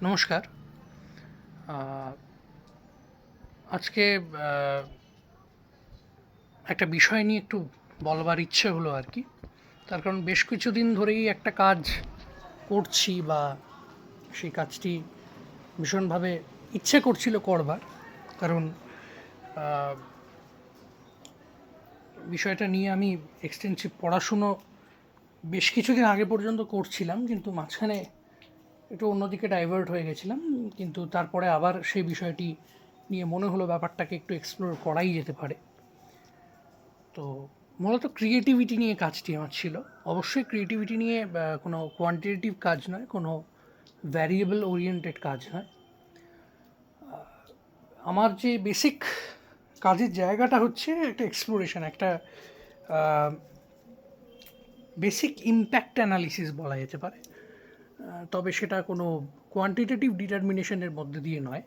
নমস্কার। আজকে একটা বিষয় নিয়ে একটু বলবার ইচ্ছে হলো আর কি। তার কারণ বেশ কিছুদিন ধরেই একটা কাজ করছি, বা সেই কাজটি ভীষণভাবে ইচ্ছে করছিল করবার। কারণ বিষয়টা নিয়ে আমি এক্সটেন্সিভ পড়াশুনো বেশ কিছুদিন আগে পর্যন্ত করছিলাম, কিন্তু মাঝখানে একটু অন্যদিকে ডাইভার্ট হয়ে গেছিলাম। কিন্তু তারপরে আবার সেই বিষয়টি নিয়ে মনে হলো ব্যাপারটাকে একটু এক্সপ্লোর করাই যেতে পারে। তো মূলত ক্রিয়েটিভিটি নিয়ে কাজটি আমার ছিল। অবশ্যই ক্রিয়েটিভিটি নিয়ে কোনো কোয়ান্টিটেটিভ কাজ নয়, কোনো ভ্যারিয়েবল ওরিয়েন্টেড কাজ নয়। আমার যে বেসিক কাজের জায়গাটা হচ্ছে একটা এক্সপ্লোরেশন, একটা বেসিক ইম্প্যাক্ট অ্যানালিসিস বলা যেতে পারে। তবে সেটা কোনো কোয়ান্টিটেটিভ ডিটারমিনেশনের মধ্যে দিয়ে নয়,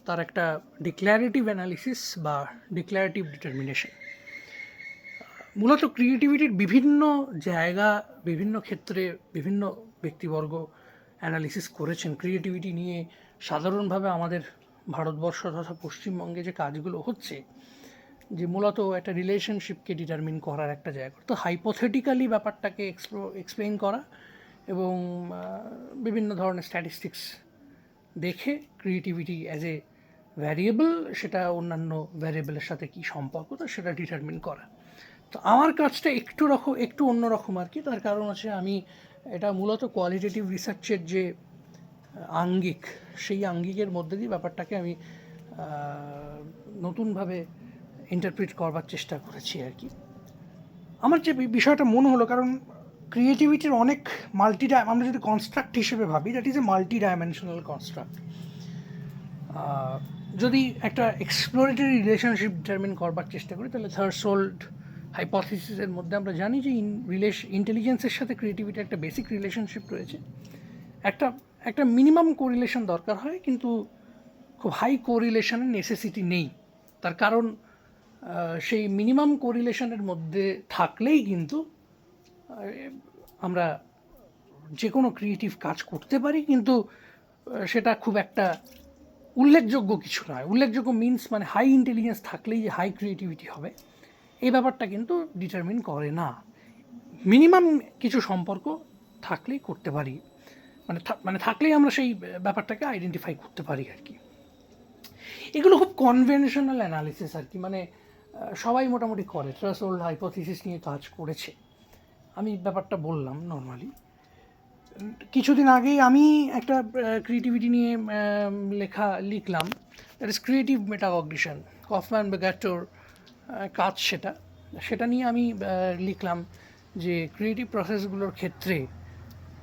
তার একটা ডিক্লারেটিভ অ্যানালিসিস বা ডিক্লারেটিভ ডিটারমিনেশন। মূলত ক্রিয়েটিভিটির বিভিন্ন জায়গা, বিভিন্ন ক্ষেত্রে বিভিন্ন ব্যক্তিবর্গ অ্যানালিসিস করেছেন। ক্রিয়েটিভিটি নিয়ে সাধারণভাবে আমাদের ভারতবর্ষ তথা পশ্চিমবঙ্গে যে কাজগুলো হচ্ছে, যে মূলত একটা রিলেশনশিপকে ডিটারমিন করার একটা জায়গা, তো হাইপোথেটিক্যালি ব্যাপারটাকে এক্সপ্লেইন করা এবং বিভিন্ন ধরনের স্ট্যাটিস্টিক্স দেখে ক্রিয়েটিভিটি অ্যাজ এ ভ্যারিয়েবল, সেটা অন্যান্য ভ্যারিয়েবলের সাথে কী সম্পর্ক, তো সেটা ডিটারমিন করা। তো আমার কাজটা একটু অন্যরকম আর কি। তার কারণ হচ্ছে আমি এটা মূলত কোয়ালিটেটিভ রিসার্চের যে আঙ্গিক, সেই আঙ্গিকের মধ্যে দিয়ে ব্যাপারটাকে আমি নতুনভাবে ইন্টারপ্রিট করবার চেষ্টা করেছি আর কি। আমার যে বিষয়টা মনে হলো, কারণ ক্রিয়েটিভিটির অনেক আমরা যদি কনস্ট্রাক্ট হিসেবে ভাবি, that is a multi dimensional construct. যদি একটা এক্সপ্লোরেটরি রিলেশনশিপ ডিটারমিন করবার চেষ্টা করি, তাহলে থার্সোল্ড হাইপোথিসিসের মধ্যে আমরা জানি যে ইন্টেলিজেন্সের সাথে ক্রিয়েটিভিটি একটা বেসিক রিলেশনশিপ রয়েছে। একটা একটা মিনিমাম কোরিলেশন দরকার হয়, কিন্তু খুব হাই কোরিলেশনের নেসেসিটি নেই। তার কারণ সেই মিনিমাম কোরিলেশনের মধ্যে থাকলেই কিন্তু আমরা যে কোনো ক্রিয়েটিভ কাজ করতে পারি, কিন্তু সেটা খুব একটা উল্লেখযোগ্য কিছু নয়। উল্লেখযোগ্য মিনস মানে হাই ইন্টেলিজেন্স থাকলেই যে হাই ক্রিয়েটিভিটি হবে, এই ব্যাপারটা কিন্তু ডিটারমিন করে না। মিনিমাম কিছু সম্পর্ক থাকলেই করতে পারি, মানে থাকলেই আমরা সেই ব্যাপারটাকে আইডেন্টিফাই করতে পারি আর কি। এগুলো খুব কনভেনশনাল অ্যানালিসিস আর কি, মানে সবাই মোটামুটি করে, থ্রেশহোল্ড হাইপোথিসিস নিয়ে কাজ করেছে। আমি ব্যাপারটা বললাম নর্মালি। কিছুদিন আগেই আমি একটা ক্রিয়েটিভিটি নিয়ে লিখলাম, that is creative metacognition, Kaufman Beghetto কাজ। সেটা নিয়ে আমি লিখলাম যে ক্রিয়েটিভ প্রসেসগুলোর ক্ষেত্রে,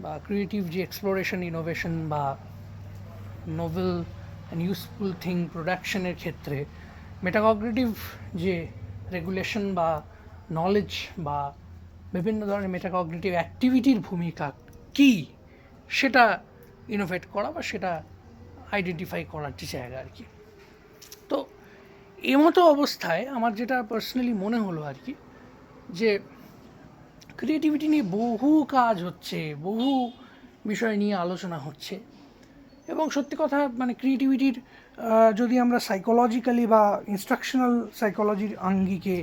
বা ক্রিয়েটিভ যে এক্সপ্লোরেশন, ইনোভেশন বা নোভেল অ্যান্ড ইউজফুল থিং প্রোডাকশনের ক্ষেত্রে মেটাকগনিটিভ যে রেগুলেশন বা নলেজ বা বিভিন্ন ধরনের মেটাকগনিটিভ অ্যাক্টিভিটির ভূমিকা কী, সেটা ইনোভেট করা বা সেটা আইডেন্টিফাই করার যে জায়গা আর কি। তো এমতো অবস্থায় আমার যেটা পার্সোনালি মনে হলো আর কি, যে ক্রিয়েটিভিটি নিয়ে বহু কাজ হচ্ছে, বহু বিষয় নিয়ে আলোচনা হচ্ছে, এবং সত্যি কথা মানে ক্রিয়েটিভিটির যদি আমরা সাইকোলজিক্যালি বা ইনস্ট্রাকশনাল সাইকোলজির আঙ্গিকে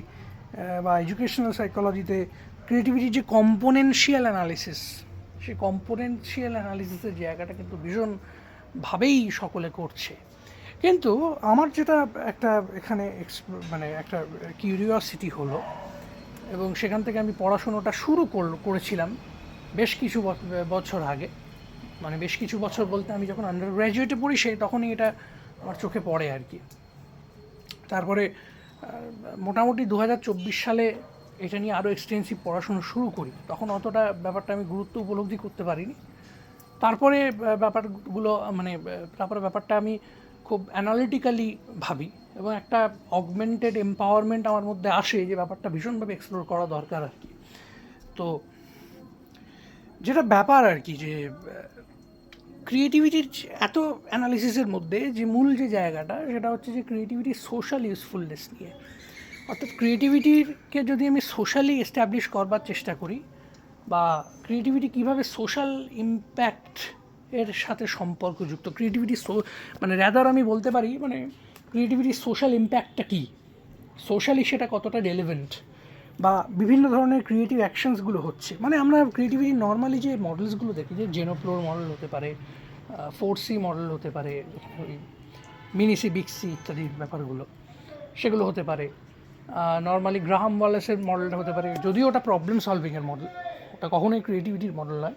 বা এডুকেশনাল সাইকোলজিতে ক্রিয়েটিভিটির যে কম্পোনেনশিয়াল অ্যানালিসিস, সেই কম্পোনেনশিয়াল অ্যানালিসিসের জায়গাটা কিন্তু ভীষণভাবেই সকলে করছে। কিন্তু আমার যেটা একটা এখানে মানে একটা কিউরিওসিটি হলো, এবং সেখান থেকে আমি পড়াশুনোটা শুরু করেছিলাম বেশ কিছু বছর আগে। মানে বেশ কিছু বছর বলতে আমি যখন আন্ডার গ্র্যাজুয়েটে পড়ি তখনই এটা আমার চোখে পড়ে আর কি। তারপরে মোটামুটি 2024 সালে এটা নিয়ে আরও এক্সটেন্সিভ পড়াশুনো শুরু করি। তখন অতটা ব্যাপারটা আমি গুরুত্ব উপলব্ধি করতে পারিনি। তারপরে ব্যাপারটা আমি খুব অ্যানালিটিক্যালি ভাবি, এবং একটা অগমেন্টেড এম্পাওয়ারমেন্ট আমার মধ্যে আসে যে ব্যাপারটা ভীষণভাবে এক্সপ্লোর করা দরকার আর কি। তো যেটা ব্যাপার আর কি, যে ক্রিয়েটিভিটির এত অ্যানালিসিসের মধ্যে যে মূল যে জায়গাটা, সেটা হচ্ছে যে ক্রিয়েটিভিটির সোশ্যাল ইউজফুলনেস নিয়ে। অর্থাৎ ক্রিয়েটিভিটিকে যদি আমি সোশ্যালি এস্টাবলিশ করবার চেষ্টা করি, বা ক্রিয়েটিভিটি কীভাবে সোশ্যাল ইম্প্যাক্ট এর সাথে সম্পর্কযুক্ত। ক্রিয়েটিভিটি মানে র্যাদার আমি বলতে পারি মানে ক্রিয়েটিভিটির সোশ্যাল ইম্প্যাক্টটা কী, সোশ্যালি সেটা কতটা রেলেভেন্ট, বা বিভিন্ন ধরনের ক্রিয়েটিভ অ্যাকশনসগুলো হচ্ছে। মানে আমরা ক্রিয়েটিভিটি নর্মালি যে মডেলসগুলো দেখি, যে জেনোপ্লোর মডেল হতে পারে, 4C মডেল হতে পারে, ওই মিনিসি বিগসি ইত্যাদি ব্যাপারগুলো, সেগুলো হতে পারে। নর্মালি গ্রাহাম ওয়ালেসের মডেলটা হতে পারে, যদিও ওটা প্রবলেম সলভিংয়ের মডেল, ওটা কখনোই ক্রিয়েটিভিটির মডেল নয়,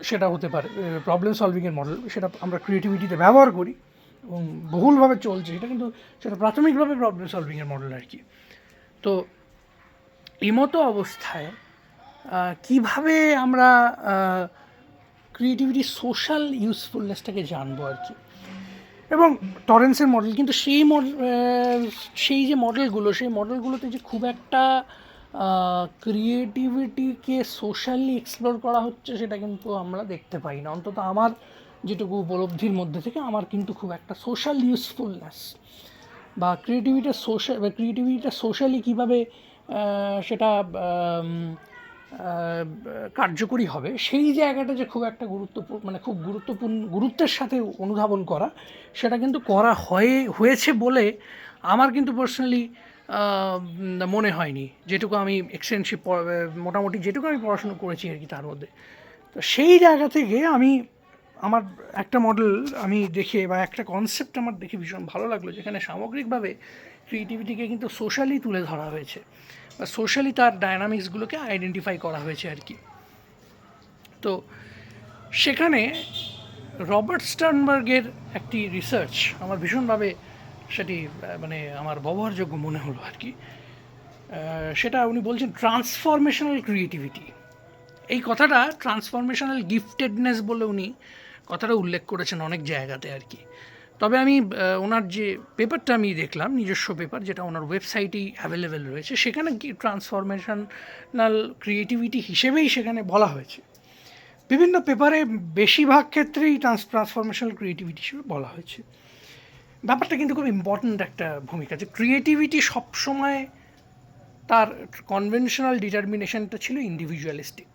সেটা হতে পারে প্রবলেম সলভিংয়ের মডেল, সেটা আমরা ক্রিয়েটিভিটিতে ব্যবহার করি এবং বহুলভাবে চলছে এটা, কিন্তু সেটা প্রাথমিকভাবে প্রবলেম সলভিংয়ের মডেল আর কি। তো এমতো অবস্থায় কিভাবে আমরা ক্রিয়েটিভিটির সোশ্যাল ইউজফুলনেসটাকে জানবো আর কি। এবং টরেন্সের মডেল কিন্তু সেই যে মডেলগুলো, সেই মডেলগুলোতে যে খুব একটা ক্রিয়েটিভিটিকে সোশ্যালি এক্সপ্লোর করা হচ্ছে সেটা কিন্তু আমরা দেখতে পাই না, অন্তত আমার যেটুকু উপলব্ধির মধ্যে থেকে আমার কিন্তু খুব একটা সোশ্যাল ইউজফুলনেস বা ক্রিয়েটিভিটিটা সোশ্যালি কীভাবে সেটা কার্যকরী হবে সেই জায়গাটা যে খুব একটা গুরুত্বের সাথে অনুধাবন করা, সেটা কিন্তু করা হয়েছে বলে আমার কিন্তু পার্সোনালি মনে হয়নি, যেটুকু আমি এক্সটেনসিভ মোটামুটি যেটুকু আমি পড়াশুনো করেছি আর কি তার মধ্যে। তো সেই জায়গা থেকে আমার একটা মডেল আমি দেখে বা একটা কনসেপ্ট আমার দেখে ভীষণ ভালো লাগলো, যেখানে সামগ্রিকভাবে ক্রিয়েটিভিটিকে কিন্তু সোশ্যালি তুলে ধরা হয়েছে বা সোশ্যালি তার ডায়নামিক্সগুলোকে আইডেন্টিফাই করা হয়েছে আর কি। তো সেখানে রবার্ট স্টার্নবার্গের একটি রিসার্চ আমার ভীষণভাবে সেটি মানে আমার ব্যবহারযোগ্য মনে হলো আর কি। সেটা উনি বলছেন ট্রান্সফরমেশনাল ক্রিয়েটিভিটি। এই কথাটা ট্রান্সফরমেশনাল গিফটেডনেস বলে উনি কথাটা উল্লেখ করেছেন অনেক জায়গাতে আর কি। তবে আমি ওনার যে পেপারটা আমি দেখলাম, নিজস্ব পেপার, যেটা ওনার ওয়েবসাইটেই অ্যাভেলেবেল রয়েছে, সেখানে কি ট্রান্সফরমেশনাল ক্রিয়েটিভিটি হিসেবেই সেখানে বলা হয়েছে। বিভিন্ন পেপারে বেশিরভাগ ক্ষেত্রেই ট্রান্সফরমেশনাল ক্রিয়েটিভিটি হিসেবে বলা হয়েছে। ব্যাপারটা কিন্তু খুব ইম্পর্ট্যান্ট একটা ভূমিকা, যে ক্রিয়েটিভিটি সবসময় তার কনভেনশনাল ডিটারমিনেশনটা ছিল ইন্ডিভিজুয়ালিস্টিক,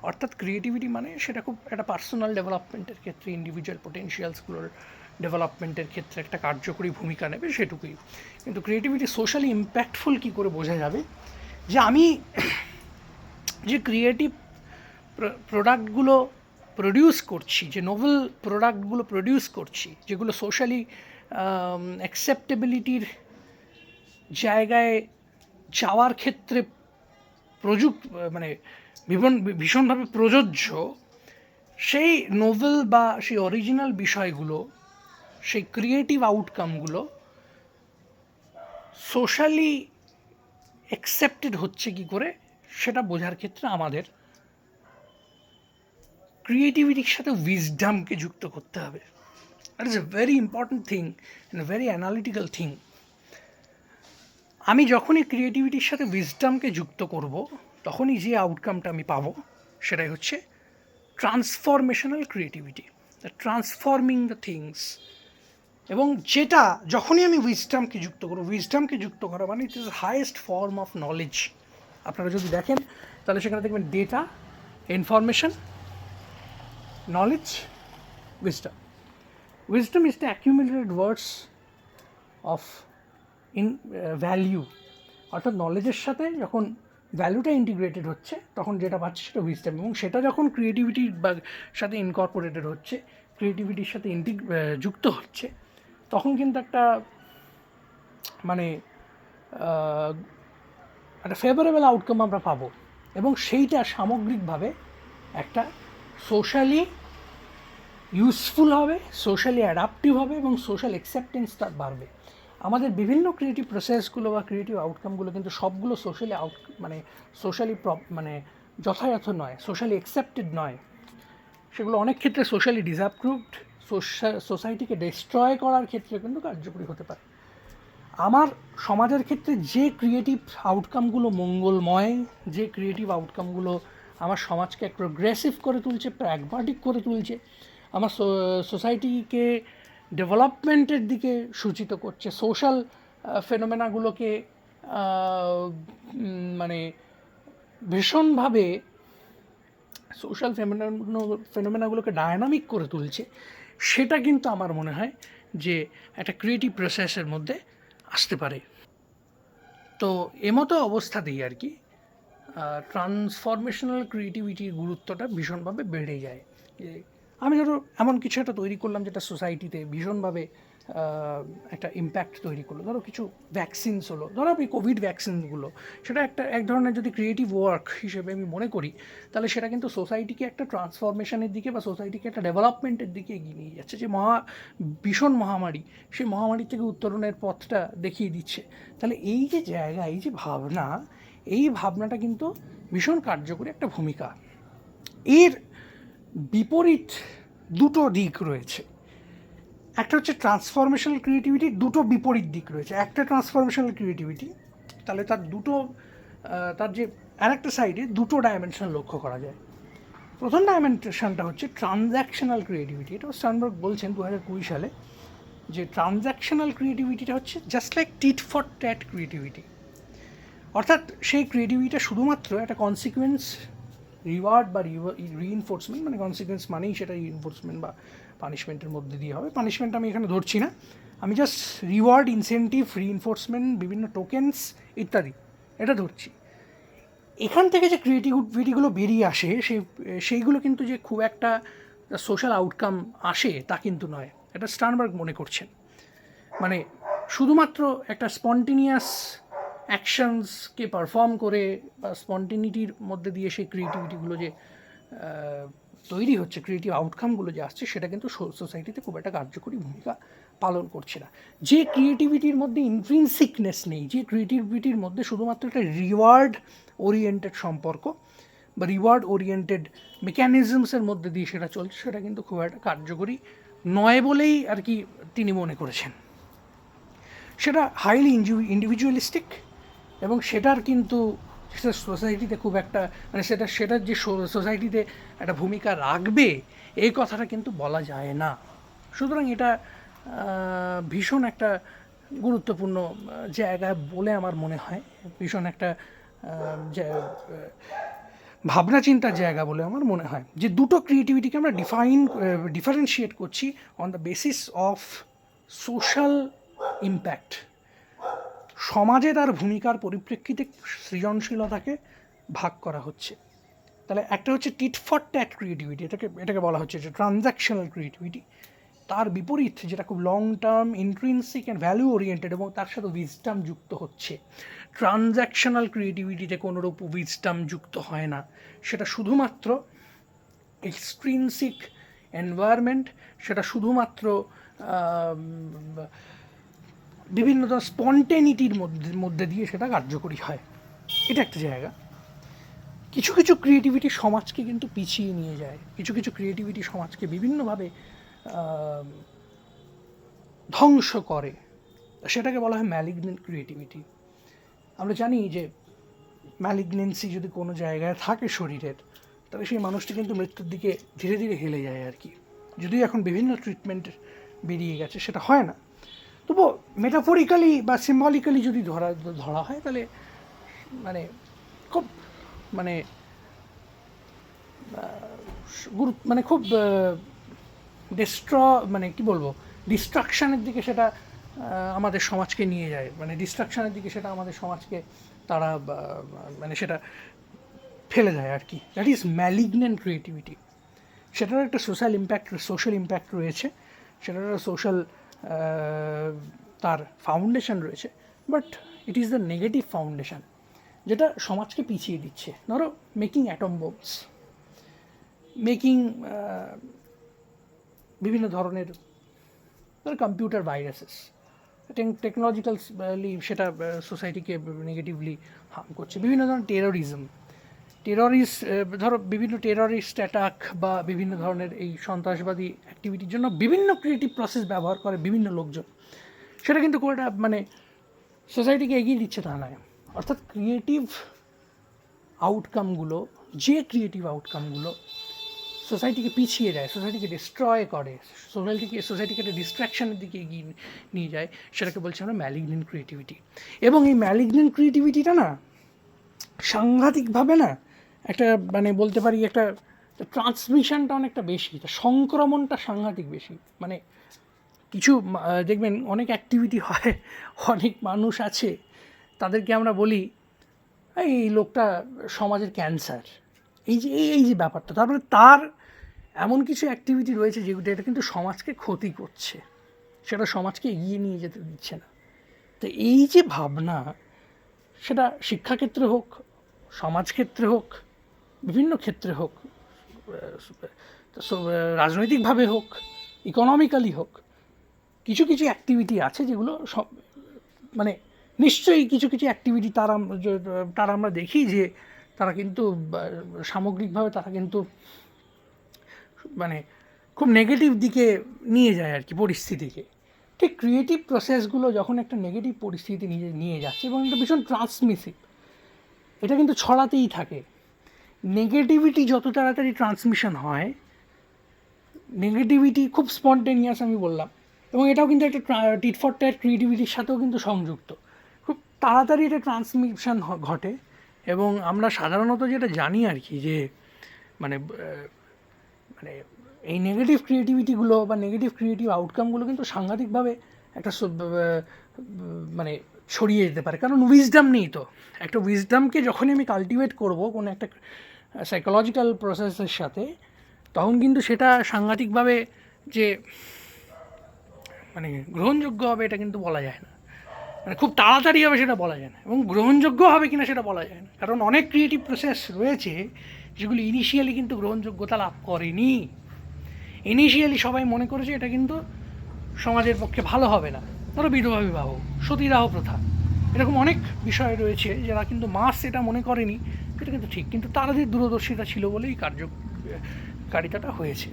অর্থাৎ ক্রিয়েটিভিটি মানে সেটা খুব একটা পার্সোনাল ডেভেলপমেন্টের ক্ষেত্রে, ইন্ডিভিজুয়াল পোটেনশিয়ালসগুলোর ডেভেলপমেন্টের ক্ষেত্রে একটা কার্যকরী ভূমিকা নেবে, সেটুকুই। কিন্তু ক্রিয়েটিভিটি সোশ্যালি ইম্প্যাক্টফুল কী করে বোঝা যাবে, যে আমি যে ক্রিয়েটিভ প্রোডাক্টগুলো প্রডিউস করছি, যে নোভেল প্রোডাক্টগুলো প্রডিউস করছি, যেগুলো সোশ্যালি অ্যাকসেপ্টেবিলিটির জায়গায় যাওয়ার ক্ষেত্রে মানে ভীষণভাবে প্রযোজ্য, সেই নোভেল বা সেই অরিজিনাল বিষয়গুলো, সেই ক্রিয়েটিভ আউটকামগুলো সোশ্যালি অ্যাকসেপ্টেড হচ্ছে কী করে সেটা বোঝার ক্ষেত্রে আমাদের ক্রিয়েটিভিটির সাথে উইজডামকে যুক্ত করতে হবে। That is a very important thing and a very analytical thing. আমি যখনই ক্রিয়েটিভিটির সাথে উইজডামকে যুক্ত করব, তখনই যে আউটকামটা আমি পাবো সেটাই হচ্ছে transformational creativity, the transforming the things. এবং যেটা যখনই আমি উইজডামকে যুক্ত করা মানে it is highest form of knowledge. আপনারা যদি দেখেন তাহলে সেখানে দেখবেন data, information, knowledge, wisdom. Wisdom is the accumulated words of value, অর্থাৎ নলেজের সাথে যখন ভ্যালুটা ইন্টিগ্রেটেড হচ্ছে তখন যেটা পাচ্ছে সেটা উইজডম, এবং সেটা যখন ক্রিয়েটিভিটির সাথে ইনকর্পোরেটেড হচ্ছে, ক্রিয়েটিভিটির সাথে যুক্ত হচ্ছে, তখন কিন্তু একটা মানে একটা ফেভারেবল আউটকাম আমরা পাবো, এবং সেইটা সামগ্রিকভাবে একটা সোশ্যালি ইউজফুল হবে, সোশ্যালি অ্যাডাপটিভ হবে এবং সোশ্যাল অ্যাকসেপ্টেন্স তার বাড়বে। আমাদের বিভিন্ন ক্রিয়েটিভ প্রসেসগুলো বা ক্রিয়েটিভ আউটকামগুলো কিন্তু সবগুলো সোশ্যালি যথাযথ নয়, সোশ্যালি অ্যাকসেপ্টেড নয়, সেগুলো অনেক ক্ষেত্রে সোশ্যালি ডিসঅ্যাপ্রুভড, সোসাইটিকে ডিস্ট্রয় করার ক্ষেত্রে কিন্তু কার্যকরী হতে পারে। আমার সমাজের ক্ষেত্রে যে ক্রিয়েটিভ আউটকামগুলো মঙ্গলময়, যে ক্রিয়েটিভ আউটকামগুলো আমার সমাজকে প্রোগ্রেসিভ করে তুলছে, প্র্যাগম্যাটিক করে তুলছে, আমার সোসাইটিকে ডেভেলপমেন্টের দিকে সূচিত করছে, সোশ্যাল ফেনোমেনাগুলোকে মানে ভীষণভাবে সোশ্যাল ফেনোমেনাগুলোকে ডায়নামিক করে তুলছে, সেটা কিন্তু আমার মনে হয় যে একটা ক্রিয়েটিভ প্রসেসের মধ্যে আসতে পারে। তো এমতো অবস্থাতেই আর কি ট্রান্সফরমেশনাল ক্রিয়েটিভিটির গুরুত্বটা ভীষণভাবে বেড়ে যায়। যে আমি ধরো এমন কিছু একটা তৈরি করলাম যেটা সোসাইটিতে ভীষণভাবে একটা ইম্প্যাক্ট তৈরি করলো, ধরো কিছু ভ্যাকসিনস হলো, ধরো আপনি কোভিড ভ্যাকসিনগুলো, সেটা এক ধরনের যদি ক্রিয়েটিভ ওয়ার্ক হিসেবে আমি মনে করি, তাহলে সেটা কিন্তু সোসাইটিকে একটা ট্রান্সফরমেশনের দিকে বা সোসাইটিকে একটা ডেভেলপমেন্টের দিকে এগিয়ে নিয়ে যাচ্ছে। যে ভীষণ মহামারী, সেই মহামারী থেকে উত্তরণের পথটা দেখিয়ে দিচ্ছে। তাহলে এই যে জায়গা, এই যে ভাবনা, এই ভাবনাটা কিন্তু ভীষণ কার্যকরী একটা ভূমিকা। এর বিপরীত দুটো দিক রয়েছে। একটা হচ্ছে ট্রান্সফরমেশনাল ক্রিয়েটিভিটির দুটো বিপরীত দিক রয়েছে। একটা ট্রান্সফরমেশনাল ক্রিয়েটিভিটি, তাহলে তার যে আরেকটা সাইডে দুটো ডাইমেনশন লক্ষ্য করা যায়। প্রথম ডাইমেনশনটা হচ্ছে ট্রানজ্যাকশনাল ক্রিয়েটিভিটি। এটা স্টার্নবার্গ বলছেন 2020 সালে যে ট্রানজ্যাকশনাল ক্রিয়েটিভিটিটা হচ্ছে just like tit for tat creativity. অর্থাৎ সেই ক্রিয়েটিভিটিটা শুধুমাত্র একটা কনসিকুয়েন্স, রিওয়ার্ড বা রিইনফোর্সমেন্ট, মানে কনসিকুয়েন্স মানেই সেটা রিইনফোর্সমেন্ট বা পানিশমেন্টের মধ্যে দিয়ে হবে। পানিশমেন্ট আমি এখানে ধরছি না, আমি জাস্ট রিওয়ার্ড, ইনসেন্টিভ, রিইনফোর্সমেন্ট, বিভিন্ন টোকেন্স ইত্যাদি এটা ধরছি। এখান থেকে যে ক্রিয়েটিভিটিগুলো বেরিয়ে আসে সেইগুলো কিন্তু যে খুব একটা সোশ্যাল আউটকাম আসে তা কিন্তু নয়, এটা স্টার্নবার্গ মনে করছেন। মানে শুধুমাত্র একটা স্পন্টেনিয়াস অ্যাকশনসকে পারফর্ম করে বা স্পন্টেনিটির মধ্যে দিয়ে সেই ক্রিয়েটিভিটিগুলো যে তৈরি হচ্ছে, ক্রিয়েটিভ আউটকামগুলো যে আসছে, সেটা কিন্তু সোসাইটিতে খুব একটা কার্যকরী ভূমিকা পালন করছে না। যে ক্রিয়েটিভিটির মধ্যে ইন্ট্রিনসিকনেস নেই, যে ক্রিয়েটিভিটির মধ্যে শুধুমাত্র একটা রিওয়ার্ড ওরিয়েন্টেড সম্পর্ক বা রিওয়ার্ড ওরিয়েন্টেড মেকানিজমসের মধ্যে দিয়ে সেটা চলছে, সেটা কিন্তু খুব একটা কার্যকরী নয় বলেই আর কি তিনি মনে করেছেন। সেটা হাইলি ইন্ডিভিজুয়ালিস্টিক, এবং সেটার কিন্তু সেটা সোসাইটিতে খুব একটা মানে সেটার যে সোসাইটিতে একটা ভূমিকা রাখবে এই কথাটা কিন্তু বলা যায় না। সুতরাং এটা ভীষণ একটা গুরুত্বপূর্ণ জায়গা বলে আমার মনে হয়, ভীষণ একটা ভাবনা চিন্তার জায়গা বলে আমার মনে হয়, যে দুটো ক্রিয়েটিভিটিকে আমরা ডিফারেন্সিয়েট করছি on the basis of social impact. সমাজে তার ভূমিকার পরিপ্রেক্ষিতে সৃজনশীলতাকে ভাগ করা হচ্ছে। তাহলে একটা হচ্ছে টিট ফর ট্যাট ক্রিয়েটিভিটি, এটাকে বলা হচ্ছে যে ট্রানজ্যাকশনাল ক্রিয়েটিভিটি। তার বিপরীত যেটা খুব long term, intrinsic and value oriented এবং তার সাথে উইজডম যুক্ত হচ্ছে। ট্রানজ্যাকশনাল ক্রিয়েটিভিটিতে কোনোরূপ উইজডম যুক্ত হয় না, সেটা শুধুমাত্র এক্সট্রিনসিক এনভায়রনমেন্ট, সেটা শুধুমাত্র বিভিন্ন ধরনের স্পন্টেনিটির মধ্যে দিয়ে সেটা কার্যকরী হয়। এটা একটা জায়গা। কিছু কিছু ক্রিয়েটিভিটি সমাজকে কিন্তু পিছিয়ে নিয়ে যায়, কিছু কিছু ক্রিয়েটিভিটি সমাজকে বিভিন্নভাবে ধ্বংস করে, সেটাকে বলা হয় ম্যালিগনেন্ট ক্রিয়েটিভিটি। আমরা জানি যে ম্যালিগনেন্সি যদি কোনো জায়গায় থাকে শরীরের, তাহলে সেই মানুষটি কিন্তু মৃত্যুর দিকে ধীরে ধীরে হেলে যায় আর কি। যদিও এখন বিভিন্ন ট্রিটমেন্ট বেরিয়ে গেছে, সেটা হয় না, তবু মেটাফরিক্যালি বা সিম্বলিক্যালি যদি ধরা হয়, তাহলে মানে খুব মানে মানে খুব মানে কি বলবো, ডিস্ট্রাকশানের দিকে সেটা আমাদের সমাজকে নিয়ে যায়, মানে ডিস্ট্রাকশানের দিকে সেটা আমাদের সমাজকে তারা মানে সেটা ফেলে দেয় আর কি। That is malignant creativity. সেটারও একটা সোশ্যাল ইম্প্যাক্ট রয়েছে, সেটার সোশ্যাল তার ফাউন্ডেশন রয়েছে, but it is the negative foundation যেটা সমাজকে পিছিয়ে দিচ্ছে। ধরো মেকিং অ্যাটম বোমস, মেকিং বিভিন্ন ধরনের কম্পিউটার ভাইরাসেস, টেকনোলজিক্যালি সেটা সোসাইটিকে নেগেটিভলি হার্ম করছে। বিভিন্ন ধরনের ধরো বিভিন্ন টেররিস্ট অ্যাটাক বা বিভিন্ন ধরনের এই সন্ত্রাসবাদী অ্যাক্টিভিটির জন্য বিভিন্ন ক্রিয়েটিভ প্রসেস ব্যবহার করে বিভিন্ন লোকজন, সেটা কিন্তু খুব একটা মানে সোসাইটিকে এগিয়ে দিচ্ছে তা নয়। অর্থাৎ ক্রিয়েটিভ আউটকামগুলো সোসাইটিকে পিছিয়ে দেয়, সোসাইটিকে ডিস্ট্রয় করে, সোসাইটিকে একটা ডিস্ট্র্যাকশনের দিকে এগিয়ে নিয়ে যায়, সেটাকে বলছি আমরা ম্যালিগনেন্ট ক্রিয়েটিভিটি। এবং এই ম্যালিগনেন্ট ক্রিয়েটিভিটিটা না সাংঘাতিকভাবে না একটা মানে বলতে পারি একটা তো ট্রান্সমিশনটা অনেকটা বেশি, তো সংক্রমণটা সাংঘাতিক বেশি। মানে কিছু দেখবেন অনেক অ্যাক্টিভিটি হয়, অনেক মানুষ আছে তাদেরকে আমরা বলি এই লোকটা সমাজের ক্যান্সার, এই যে ব্যাপারটা, তারপরে তার এমন কিছু অ্যাক্টিভিটি রয়েছে যেগুলো এটা কিন্তু সমাজকে ক্ষতি করছে, সেটা সমাজকে এগিয়ে নিয়ে যেতে দিচ্ছে না। তো এই যে ভাবনা, সেটা শিক্ষাক্ষেত্রে হোক, সমাজক্ষেত্রে হোক, বিভিন্ন ক্ষেত্রে হোক, রাজনৈতিকভাবে হোক, ইকোনমিক্যালি হোক, কিছু কিছু অ্যাক্টিভিটি আছে যেগুলো সব মানে নিশ্চয়ই কিছু কিছু অ্যাক্টিভিটি তারা আমরা দেখি যে তারা কিন্তু সামগ্রিকভাবে তারা কিন্তু মানে খুব নেগেটিভ দিকে নিয়ে যায় আর কি পরিস্থিতিকে। ঠিক ক্রিয়েটিভ প্রসেসগুলো যখন একটা নেগেটিভ পরিস্থিতি নিয়ে যাচ্ছে এবং এটা ভীষণ ট্রান্সমিসিভ, এটা কিন্তু ছড়াতেই থাকে। নেগেটিভিটি যত তাড়াতাড়ি ট্রান্সমিশন হয়, নেগেটিভিটি খুব স্পন্টেনিয়াস আমি বললাম, এবং এটাও কিন্তু একটা টিট ফর ট্যাট ক্রিয়েটিভিটির সাথেও কিন্তু সংযুক্ত। খুব তাড়াতাড়ি এটা ট্রান্সমিশন ঘটে, এবং আমরা সাধারণত যেটা জানি আর কি যে মানে মানে এই নেগেটিভ ক্রিয়েটিভিটিগুলো বা নেগেটিভ ক্রিয়েটিভ আউটকামগুলো কিন্তু সাংঘাতিকভাবে একটা মানে ছড়িয়ে যেতে পারে, কারণ উইজডাম নেই। তো একটা উইজডামকে যখনই আমি কাল্টিভেট করব কোনো একটা সাইকোলজিক্যাল প্রসেসের সাথে, তখন কিন্তু সেটা সাংঘাতিকভাবে যে মানে গ্রহণযোগ্য হবে এটা কিন্তু বলা যায় না, মানে খুব তাড়াতাড়ি হবে সেটা বলা যায় না, এবং গ্রহণযোগ্য হবে কিনা সেটা বলা যায় না, কারণ অনেক ক্রিয়েটিভ প্রসেস রয়েছে যেগুলি ইনিশিয়ালি কিন্তু গ্রহণযোগ্যতা লাভ করেনি। ইনিশিয়ালি সবাই মনে করেছে এটা কিন্তু সমাজের পক্ষে ভালো হবে না, ধরো বিধবা বিবাহ, সতীদাহ প্রথা, এরকম অনেক বিষয় রয়েছে যারা কিন্তু মাস এটা মনে করেনি, এটা কিন্তু ঠিক, কিন্তু তাদের দূরদর্শিতা ছিল বলেই কার্যকারিতাটা হয়েছে।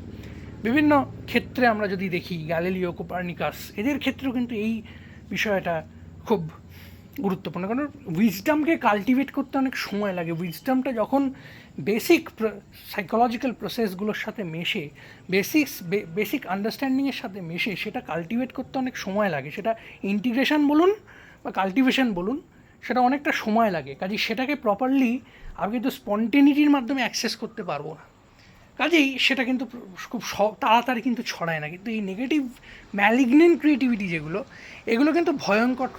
বিভিন্ন ক্ষেত্রে আমরা যদি দেখি, গ্যালিলিও, কোপার্নিকাস, এদের ক্ষেত্রেও কিন্তু এই বিষয়টা খুব গুরুত্বপূর্ণ, কারণ উইজডামকে কাল্টিভেট করতে অনেক সময় লাগে। উইজডামটা যখন বেসিক সাইকোলজিক্যাল প্রসেসগুলোর সাথে মেশে, বেসিক আন্ডারস্ট্যান্ডিংয়ের সাথে মেশে, সেটা কাল্টিভেট করতে অনেক সময় লাগে। সেটা ইন্টিগ্রেশন বলুন বা কাল্টিভেশন বলুন, সেটা অনেকটা সময় লাগে। কাজেই সেটাকে প্রপারলি আমি কিন্তু স্পন্টেনিটির মাধ্যমে অ্যাক্সেস করতে পারবো না, কাজেই সেটা কিন্তু খুব তাড়াতাড়ি কিন্তু ছড়ায় না। কিন্তু এই নেগেটিভ ম্যালিগনেন্ট ক্রিয়েটিভিটি যেগুলো, এগুলো কিন্তু ভয়ঙ্কর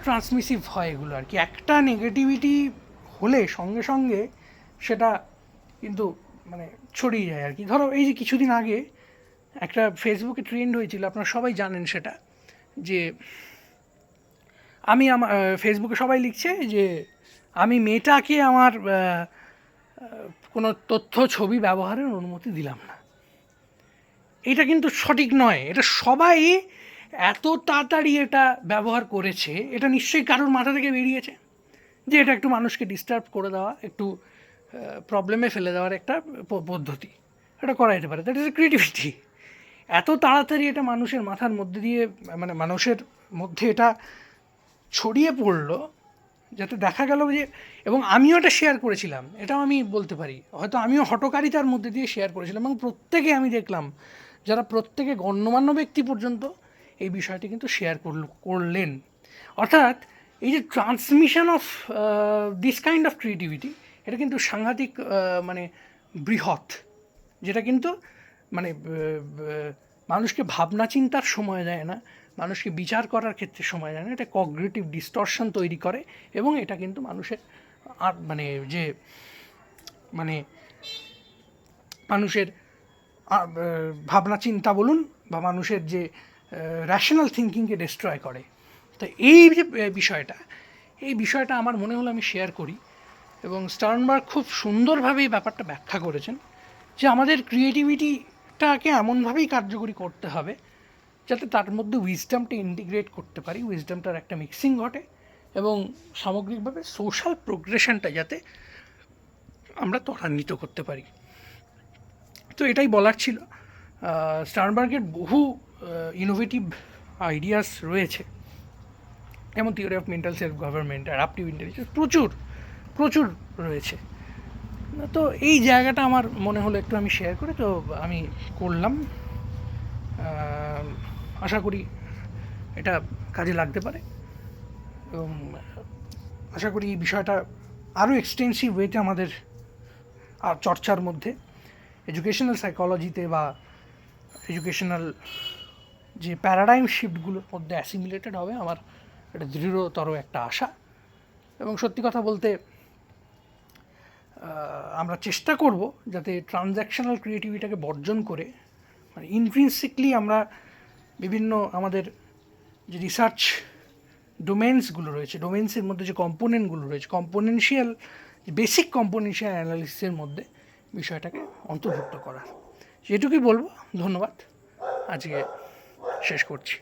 ট্রান্সমিসিভ হয় এগুলো আর কি। একটা নেগেটিভিটি হলে সঙ্গে সঙ্গে সেটা কিন্তু মানে ছড়িয়ে যায় আর কি। ধরো এই যে কিছুদিন আগে একটা ফেসবুকে ট্রেন্ড হয়েছিল, আপনারা সবাই জানেন সেটা, যে আমি আমার ফেসবুকে সবাই লিখছে যে আমি মেয়েটাকে আমার কোনো তথ্য ছবি ব্যবহারের অনুমতি দিলাম না। এটা কিন্তু সঠিক নয়। এটা সবাই এত তাড়াতাড়ি এটা ব্যবহার করেছে, এটা নিশ্চয়ই কারোর মাথা থেকে বেরিয়েছে যে এটা একটু মানুষকে ডিস্টার্ব করে দেওয়া, একটু প্রবলেমে ফেলে দেওয়ার একটা পদ্ধতি, এটা করা যেতে পারে। That is a creativity. এত তাড়াতাড়ি এটা মানুষের মাথার মধ্যে দিয়ে, মানে মানুষের মধ্যে এটা ছড়িয়ে পড়লো, যাতে দেখা গেল যে, এবং আমিও এটা শেয়ার করেছিলাম, এটাও আমি বলতে পারি, হয়তো আমিও হঠকারিতার মধ্যে দিয়ে শেয়ার করেছিলাম, এবং প্রত্যেকে আমি দেখলাম যারা প্রত্যেকে গণ্যমান্য ব্যক্তি পর্যন্ত এই বিষয়টি কিন্তু শেয়ার করলেন। অর্থাৎ এই যে transmission of this kind of creativity, এটা কিন্তু সাংঘাতিক মানে বৃহৎ, যেটা কিন্তু মানে মানুষকে ভাবনা চিন্তার সময় দেয় না, মানুষকে বিচার করার ক্ষেত্রে সময় দেয় না, এটা কগনিটিভ ডিস্টরশন তৈরি করে, এবং এটা কিন্তু মানুষের মানে যে মানে মানুষের ভাবনা চিন্তা বলুন বা মানুষের যে র্যাশনাল থিঙ্কিংকে ডিস্ট্রয় করে। তো এই যে বিষয়টা আমার মনে হলো আমি শেয়ার করি, এবং স্টার্নবার্গ খুব সুন্দরভাবে এই ব্যাপারটা ব্যাখ্যা করেছেন যে আমাদের ক্রিয়েটিভিটিটাকে এমনভাবেই কার্যকরী করতে হবে যাতে তার মধ্যে উইজডামটা ইন্টিগ্রেট করতে পারি, উইজডামটার একটা মিক্সিং ঘটে, এবং সামগ্রিকভাবে সোশ্যাল প্রোগ্রেশনটা যাতে আমরা ত্বরান্বিত করতে পারি। তো এটাই বলার ছিল। স্টার্নবার্গের বহু ইনোভেটিভ আইডিয়াস রয়েছে, যেমন theory of mental self government, adaptive intelligence, প্রচুর রয়েছে। তো এই জায়গাটা আমার মনে হলো একটু আমি শেয়ার করি, তো আমি করলাম। আশা করি এটা কাজে লাগতে পারে, এবং আশা করি এই বিষয়টা আরও এক্সটেন্সিভ ওয়েতে আমাদের আর চর্চার মধ্যে এডুকেশনাল সাইকোলজিতে বা এডুকেশনাল যে প্যারাডাইম শিফটগুলোর মধ্যে অ্যাসিমিলেটেড হবে আমার এটা দৃঢ়তর একটা আশা। এবং সত্যি কথা বলতে আমরা চেষ্টা করব যাতে ট্রানজ্যাকশনাল ক্রিয়েটিভিটিটাকে বর্জন করে মানে ইন্ট্রিনসিকলি আমরা বিভিন্ন আমাদের যে রিসার্চ ডোমেন্সগুলো রয়েছে, ডোমেন্সের মধ্যে যে কম্পোনেন্টগুলো রয়েছে, কম্পোনেনশিয়াল যে বেসিক কম্পোনেনশিয়াল অ্যানালিসিসের মধ্যে বিষয়টাকে অন্তর্ভুক্ত করার, যেটুকুই বলবো। ধন্যবাদ, আজকে শেষ করছি।